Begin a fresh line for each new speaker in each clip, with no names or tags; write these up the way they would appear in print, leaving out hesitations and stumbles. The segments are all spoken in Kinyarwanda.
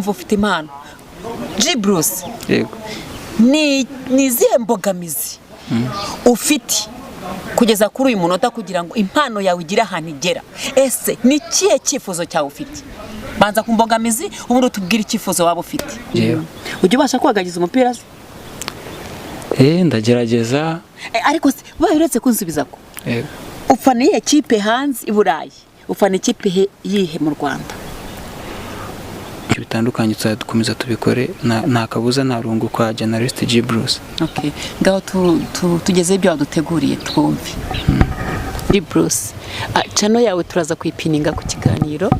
wumva ufite impano Gbruce
yego
ni izihe mbogamizi ufite kugeza kuri uyu munota kugira ngo impano yawe igire ahantu igera? Ese ni ikihe cyifuzo cyawe ufite? Banza ku mbogamizi ubundi utubwire icyifuzo waba ufite. Ujya ubasha kwagagiza umupira se?
Ndagerageza.
Ariko se baye uretse kunsubiza ko ufana iyihe kipe hanze i Burayi, ufana ikipe yihe mu Rwanda?
Bitandukanye dukomeza tubikore, nta kabuza nta rungu kwa journalist Gbruce.
Okay, ngaho tugeze ibyo waduteguriye twumve. Gbruce, channel yawe turaza kuyipininga ku kiganiro.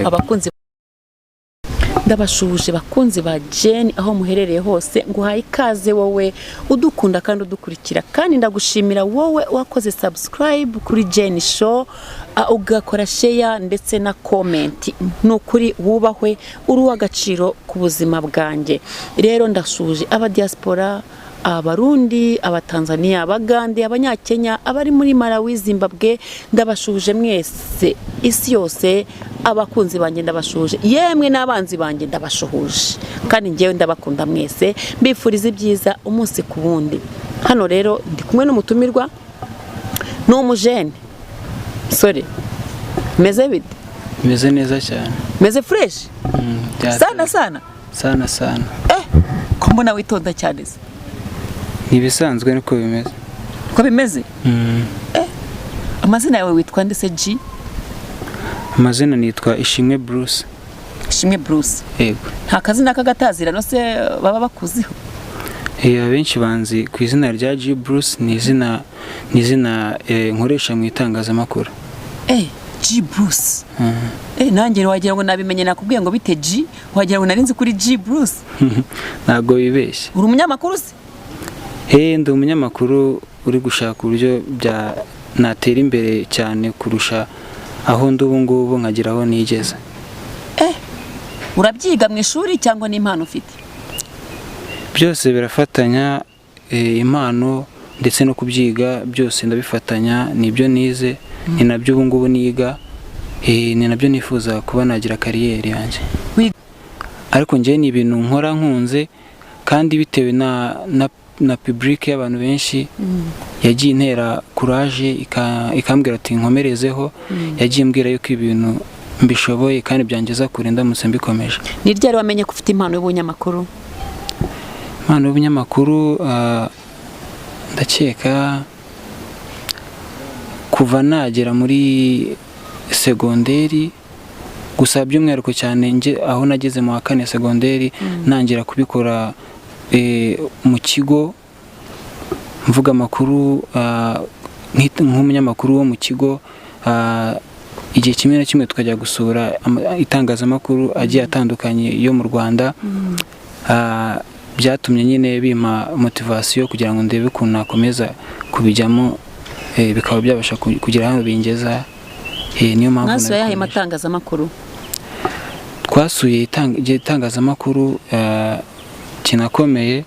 Abakunzi ndabashuje bakunzi ba Jane aho muherereye hose, nguhaye ikaze wowe udukunda kandi udukurikira, kandi ndagushimira wowe wakoze subscribe kuri Jane Show, ugakora share ndetse na comment. Nukuri wubahwe, uri w'agaciro ku buzima bwanjye. Rero ndashuje aba diaspora, Abarundi, Abatanzania, Abagande, Abanyakenya, abari muri Malawi, Zimbabwe, ndabashuje mwese isi yose. Abakunzi banjye ndabashuje, yemwe n'abanzi banjye ndabashuhuje, kandi ngewe ndabakunda mwese, mbifuriza ibyiza umunsi ku wundi. Hano rero ndi kumwe n'umutumirwa n'umujene. Sorry, meze bite?
Meze neza cyane.
Meze fresh? Sana. Ko mbona witonda cyane se?
Nibisanzwe niko bimeze.
Ko bimeze? Amazina yawe witwa nde se G?
Amazina nitwa Ishimwe Bruce.
Ishimwe Bruce.
Yego.
Nta kazina kagatazira no se baba bakuziho?
Abenshi banzi ku izina rya Gbruce, ni izina nkoresha mu itangazamakuru.
Gbruce. Nanjye wagira ngo nabimenye nakubwiye ngo bite G, wagira ngo narinzi kuri Gbruce.
Ntago bibeshye.
Uri umunyamakuru se?
Ndi umunyamakuru uri gushaka uburyo bya natera imbere cyane kurusha aho ubu ngubu nkagira aho nigeze.
Urabyiga mu ishuri cyangwa ni impano ufite?
Byose birafatanya, impano ndetse no kubyiga byose ndabifatanya, nibyo nize, ni nabyo ubu ngubu niga, ni nabyo nifuza kuba nagira kariyeri yanjye. Ariko ngiye ni ibintu nkora nkunze, kandi bitewe na public y'abantu benshi yagiye intera courage ikambwira ati nkomerezeho, yagiye mbwira yuko ibintu mbishoboye kandi byangeza kure ndamutse mbikomeje.
Ni ryari wamenye ko ufite impano y'ubunyamakuru?
Impano y'ubunyamakuru ndakeka kuva nagera muri segonderi, gusa by'umwihariko cyane aho nageze mu wa 4 segonderi, nangira kubikora mu kigo mvuga amakuru nk'umunyamakuru wo mu kigo. Igihe kimwe na kimwe tukajya gusura itangazamakuru agiye atandukanye yo mu Rwanda. Byatumye nyine bima motivation kugira ngo ndebe ukuntu nakomeza kubijyamo, bikaba byabasha kugira aho bingeza. Niyo mpamvu
nasuye yahe matangazamakuru.
Twasuye itangazamakuru kinakomeye.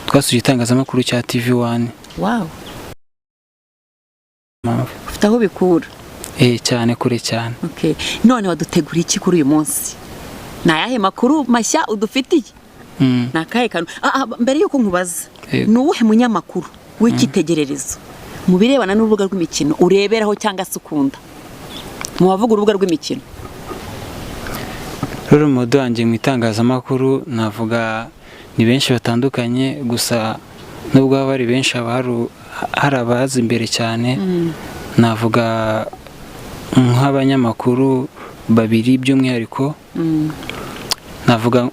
Twasuye itangazamakuru cya TV1.
Wow. Ufite aho bikura?
Cyane kure cyane.
Okay, none wadutegura iki kuri uyu munsi? Na yahe makuru mashya udufitiye? Nakaye kanu mbere yuko nkubaza, nuwuhe munyamakuru w'ikitegererezo mu birebana n'urubuga rw'imikino ureberaho cyangwa se ukunda? Mu bavuga urubuga rw'imikino.
Rero modo wanjye mu itangazamakuru navuga ni benshi batandukanye, gusa nubwo bari benshi hari abazi imbere cyane. Navuga nk'abanyamakuru babiri by'umwihariko. Navuga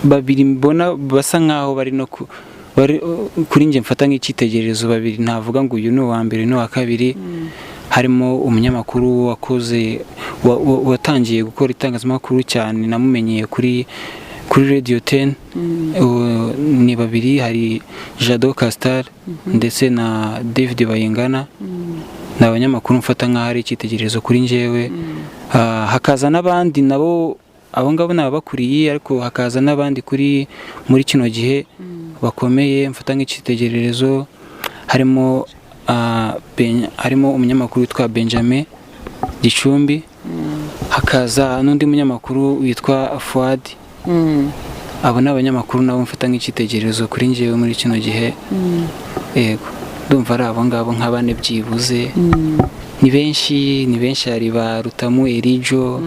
babiri mbona basa nkaho bari no kuri nje mfata nk'ikitegererezo babiri. Navuga ngo uyu ni uwa mbere n'uwa kabiri. Harimo umunyamakuru watangiye gukora itangazamakuru cyane, namumenyeye kuri Radio 10. Ni babiri, hari Jado Castar ndetse na David Bayingana. Ni abanyamakuru mfata nkaho ari ikitegererezo kuri njyewe. Hakaza n'abandi nabo abo ngabo nabakuriye, ariko hakaza n'abandi muri kino gihe bakomeye mfata nk'ikitegererezo. Harimo umunyamakuru witwa Benjamin Gicumbi, hakaza n'undi munyamakuru witwa Fuad. Abo ni abanyamakuru nabo mfata nk'icyitegererezo kuri njyewe muri kino gihe. Yego ndumva ari abo ngabo nka bane byibuze. Ni benshi hari ba Rutamu Erijo,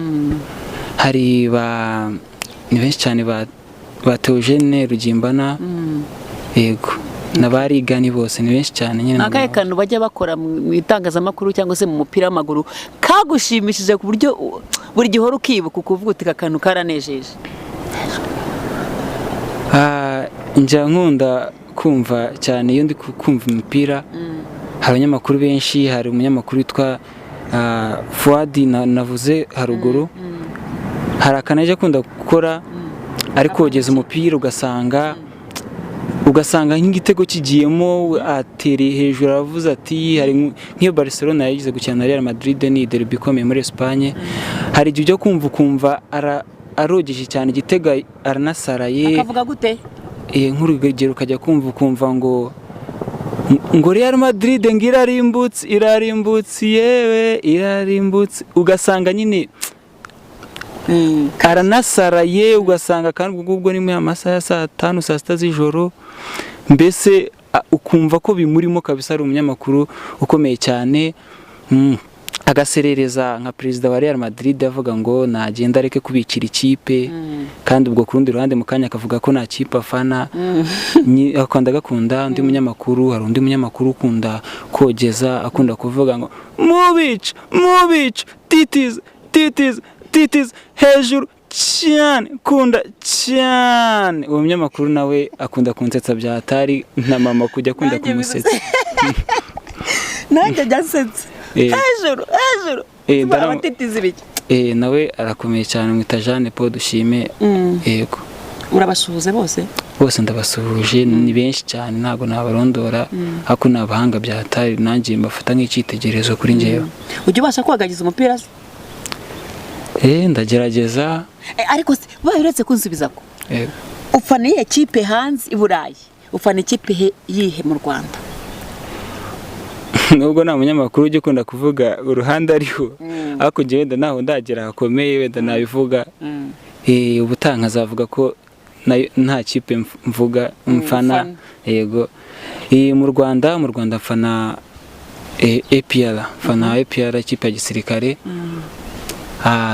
hari ni benshi cyane ba Theogene Rugimbana. Yego n'abarigani bose ni benshi cyane nyine.
Akahe kantu bajya bakora mu itangazamakuru cyangwa se mu mupira w'amaguru kagushimishije ku buryo buri gihoro ukibuka ukuvuga uti akantu karanejeje?
Njya nkunda kumva cyane iyo ndi kumva imipira. Hari abanyamakuru benshi, hari umunyamakuru witwa Fuad navuze haruguru. Hari akanajya akunda gukora ariko kogeza umupira ugasanga nk'igitego kigiyemo ateri hejuru aravuze ati hari nk'iyo Barcelona yagize gukina na Real Madrid ni derby ikomeye muri Espagne. Hari igihe ujya kumva arogeje cyane igitego aranasaraye.
Akavuga gute?
Nk'urugero ukajya kumva ngo Real Madrid irarimbutse yewe irarimbutse, ugasanga nyine aranasaraye, ugasanga kandi ubwo ni mu masaha ya saa 5 saa 6 z'ijoro. Mbese ukumva ko bimurimo kabisa. Ari umunyamakuru ukomeye cyane. Agaserereza nka perezida wa Real Madrid avuga ngo nagenda areke kubikira ikipe, kandi ubwo ku rundi ruhande mu kanya akavuga ko nta kipe afana. Agakunda undi munyamakuru. Hari undi munyamakuru ukunda kogeza, akunda kuvuga ngo mubic titiz hejuru cyane, kunda cyane. Uwo munyamakuru nawe akunda kunsetsa bya hatari, na mama kujya akunda kumusetsa.
Nanjye jasetse hejuru titiz ibiki.
Nawe arakomeye cyane, mwita Jeanne Paul Dushime. Yego
urabasuhuze bose?
Ndabasuhuje, ni benshi cyane ntabwo nabarondora, ariko ni abahanga bya hatari, nanjye mbafata nk'icyitegererezo kuri njyewe.
Ujya ubasha kwagagiza umupira se?
Ndagerageza.
Ariko se uretse kunsubiza ko ufana iyihe kipe hanze i Burayi, ufana ikipe yihe mu Rwanda?
Nubwo nta munyamakuru ujya ukunda kuvuga uruhande ariho, ariko njye wenda naho ndagera hakomeye wenda nabivuga. Ubutaha nkazavuga ko nta kipe mfana. Yego mu Rwanda mfana APR, ikipe ya gisirikare.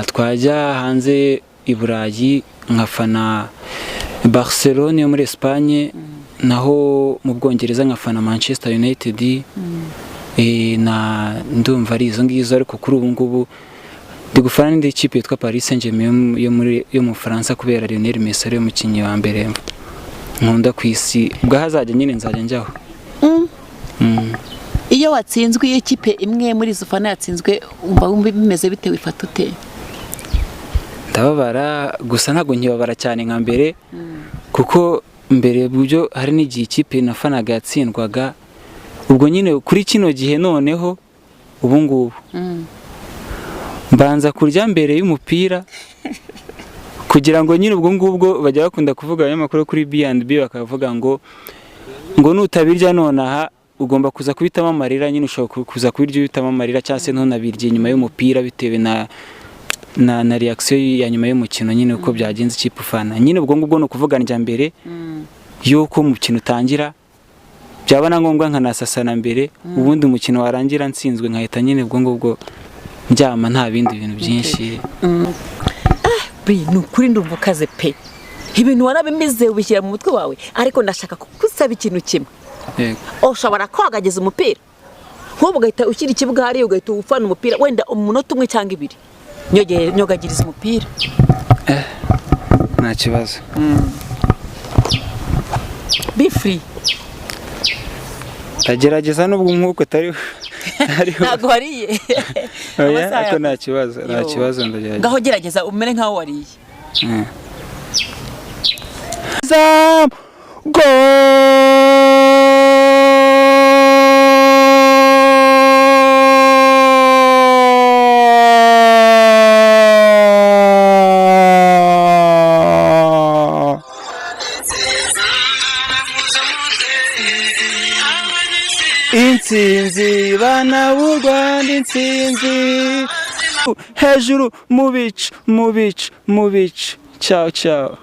Twajya hanze i Burayi nkafana Barcelona yo muri Espagne, naho mu Bwongereza nkafana Manchester United. Ndumva ari izo ngizo, ariko kuri ubu ngubu ndi gufana n'indi kipe yitwa Paris Saint-Germain yo mu Faransa, kubera Lionel Messi ari umukinnyi wa mbere nkunda ku isi. Ubwo hazajya nyine nzajya njyaho.
Iyo watsinzwe, iyo kipe imwe muri izo fana yatsinzwe, umva bimeze bite, wifata ute?
Ndababara, gusa ntabwo nkibabara cyane nka mbere, kuko mbere buryo hari n'igihe ikipe nafanaga yatsindwaga. Ubwo nyine kuri kino gihe noneho ubu ngubu mbanza kurya mbere y'umupira, kugira ngo nyine ubwo ngubwo bajya bakunda kuvuga abanyamakuru kuri B&B bakavuga ngo nutabirya nonaha ugomba kuza kubitamo amarira. Nyine ushobora kuza kubirya ubitamo amarira, cyangwa se ntunabirye nyuma y'umupira, bitewe na reaction ya nyuma y'umukino, nyine uko byagenze ikipe ufana. Nyine ubwo ngubwo no kuvuga njya mbere yuko umukino utangira, byaba na ngombwa nkanasasana mbere, ubundi umukino warangira nsinzwe nkahita nyine ubwo ngubwo njyama, nta bindi bintu byinshi.
Nukuri ndumva ukaze pe, ibintu warabimize ubishyira mu mutwe wawe, ariko ndashaka kugusaba ikintu kimwe. Ushobora kwagagiza umupira nk'ubu ugahita ushyira ikibuga hariya ugahita ufana umupira wenda umunota umwe cyangwa ibiri, nyogagiriza umupira?
Nta kibazo.
Be free.
Ndagerageza nubwo nk'uko atariho.
Ntabwo wariye.
Ariko nta kibazo ndagerageza.
Ngaho gerageza umere nkaho wariye.
Go! Intsinzi bana b'u Rwanda, intsinzi hejuru mu bicu ciao ciao.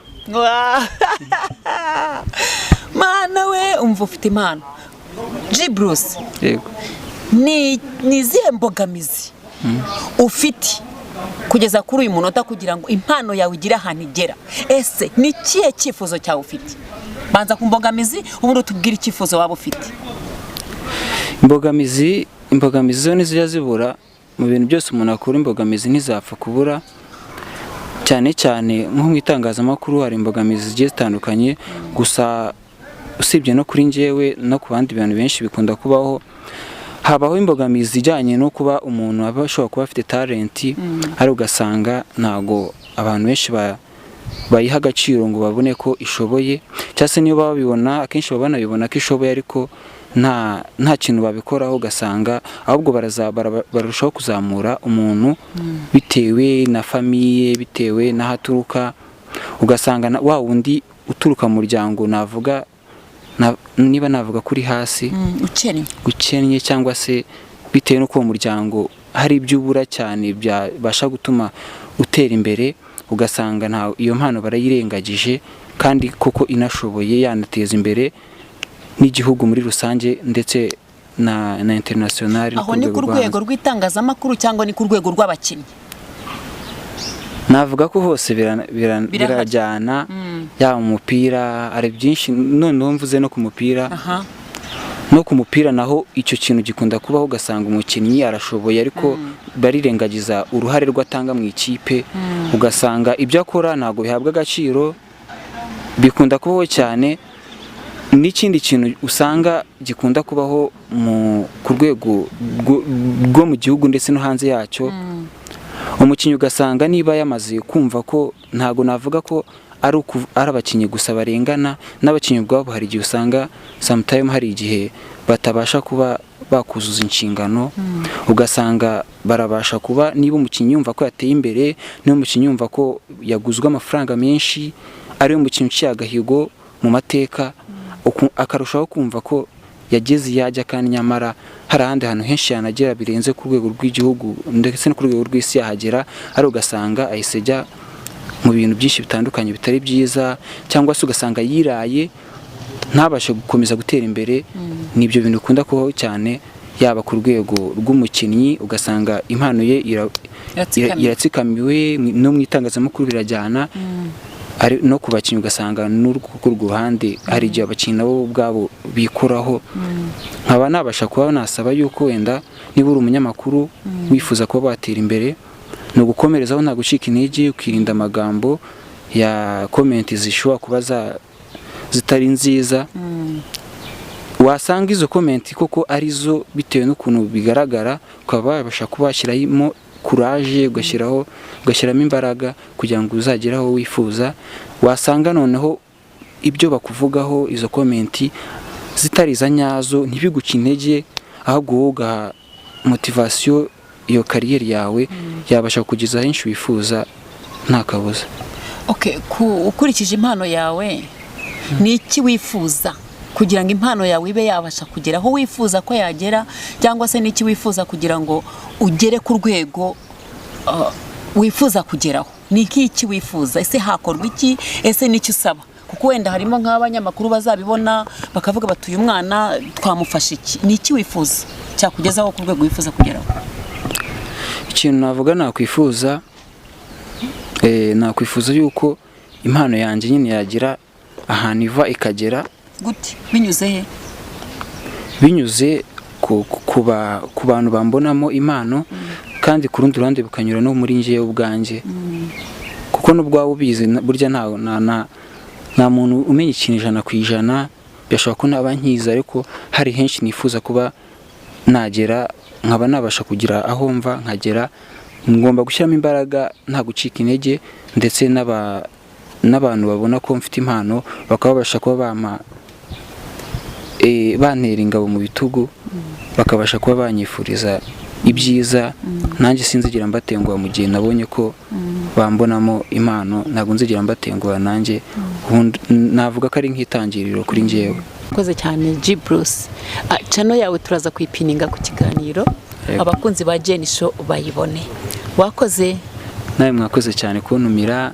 Mana we umva ufite impano Gbruce.
Yego.
Ni izihe mbogamizi ufite kugeza kuri uyu munota kugira ngo impano yawe igire ahantu igera? Ese ni ikihe cyifuzo cyawe ufite? Banza ku mbogamizi ubundi utubwire icyifuzo waba ufite.
Imbogamizi zo ntizijya zibura mu bintu byose umuntu akora. Imbogamizi ntizapfa kubura, cyane cyane nko mu itangazamakuru hari imbogamizi zigiye zitandukanye. Gusa usibye no kuri njyewe no ku bandi bantu benshi bikunda kubaho, habaho imbogamizi zijyanye no kuba umuntu aba ashobora kuba afite talenti ari ugasanga ntago abantu benshi bayiha agaciro ngo babone ko ishoboye, cyangwa se niyo babibona akenshi baba banabibona ko ishoboye ariko nta kintu babikoraho, ugasanga ahubwo barushaho kuzamura umuntu bitewe na famiye, bitewe n'aho aturuka. Ugasanga wa wundi uturuka mu muryango niba navuga kuri hasi ukennye, cyangwa se bitewe n'uko uwo muryango hari ibyo ubura cyane byabasha gutuma utera imbere, ugasanga iyo mpano barayirengagije kandi koko inashoboye yanateza imbere n'igihugu muri rusange ndetse na international.
Aho ni ku rwego rw'itangazamakuru cyangwa ni ku rwego rw'abakinnyi?
Navuga ko hose birajyana, yaba mu mupira ari byinshi. Noneho mvuze no ku mupira, no ku mupira naho icyo kintu gikunda kubaho, ugasanga umukinnyi arashoboye ariko barirengagiza uruhare rw'atanga mu ikipe, ugasanga ibyo akora ntabwo bihabwa agaciro. Bikunda kubaho cyane. N'ikindi kintu usanga gikunda kubaho ku rwego rwo mu gihugu ndetse no hanze yacyo, umukinnyi ugasanga niba yamaze kumva ko, ntago navuga ko ari abakinnyi gusa barengana, n'abakinnyi ubwabo hari igihe usanga sometime hari igihe batabasha kuba bakuzuza inshingano, ugasanga barabasha kuba, niba umukinnyi yumva ko yateye imbere, niba umukinnyi yumva ko yaguzwe amafaranga menshi, ari umukinnyi uciye agahigo mu mateka, akarushaho kumva ko yageze yajya, kandi nyamara hari ahandi hantu henshi yanagera birenze ku rwego rw'igihugu ndetse no ku rwego rw'isi yahagera, ari ugasanga ahise ajya mu bintu byinshi bitandukanye bitari byiza, cyangwa se ugasanga yiraye ntabashe gukomeza gutera imbere. Nibyo bintu bikunda kubaho cyane, yaba ku rwego rw'umukinnyi ugasanga impano ye iratsikamiwe, no mu itangazamakuru birajyana, no ku bakinnyi ugasanga n'urwo ruhande hari igihe abakinnyi nabo ubwabo bikuraho. Nkaba nabasha kuba nasaba yuko wenda niba uri umunyamakuru wifuza kuba watera imbere, ni ugukomerezaho nta gucika intege, ukirinda amagambo ya komenti zishobora kuba zitari nziza. Wasanga izo komenti koko arizo bitewe n'ukuntu bigaragara, ukaba wabasha kuba washyiramo kuraje, ugashyiramo imbaraga kugira ngo uzagere aho wifuza. Wasanga noneho ibyo bakuvugaho, izo komenti zitari za nyazo, ntibiguca intege, ahubwo wowe ugaha motivasiyo iyo kariyeri yawe yabasha kugeza henshi wifuza nta kabuza.
Ukurikije impano yawe, ni iki wifuza kugira ngo impano yawe ibe yabasha kugera aho wifuza ko yagera, cyangwa se ni iki wifuza kugira ngo ugere ku rwego wifuza kugeraho? Ni iki wifuza? Ese hakorwa iki? Ese n'icyo usaba? Kuko wenda harimo nk'abanyamakuru bazabibona bakavuga bati uyu mwana twamufasha iki. Ni iki wifuza cyakugezaho ku rwego wifuza kugeraho?
Ikintu navuga nakwifuza yuko impano yanjye nyine yagira ahantu iva ikagera.
Gute? Binyuze he?
Binyuze ku bantu bambonamo impano, kandi ku rundi ruhande bikanyura no muri njyewe ubwanjye, kuko n'ubwo waba ubizi burya nta muntu umenya ikintu 100%. Byashobora ko naba nkiza, ariko hari henshi nifuza kuba nagera, nkaba nabasha kugira aho mva nkagera. Ngomba gushyiramo imbaraga nta gucika intege, ndetse n'abantu babona ko mfite impano bakaba babasha kuba bantera ingabo mu bitugu, bakabasha kuba banyifuriza ibyiza. Nanjye sinzigira mbatenguha mu gihe nabonye ko bambonamo impano, ntabwo nzigira mbatenguha. Nanjye navuga ko ari nk'itangiriro kuri njyewe.
Ukoze cyane Gbruce. Channel yawe turaza kuyipininga ku kiganiro, abakunzi ba Show bayibone. wakoze.
nawe mwakoze cyane kuntumira.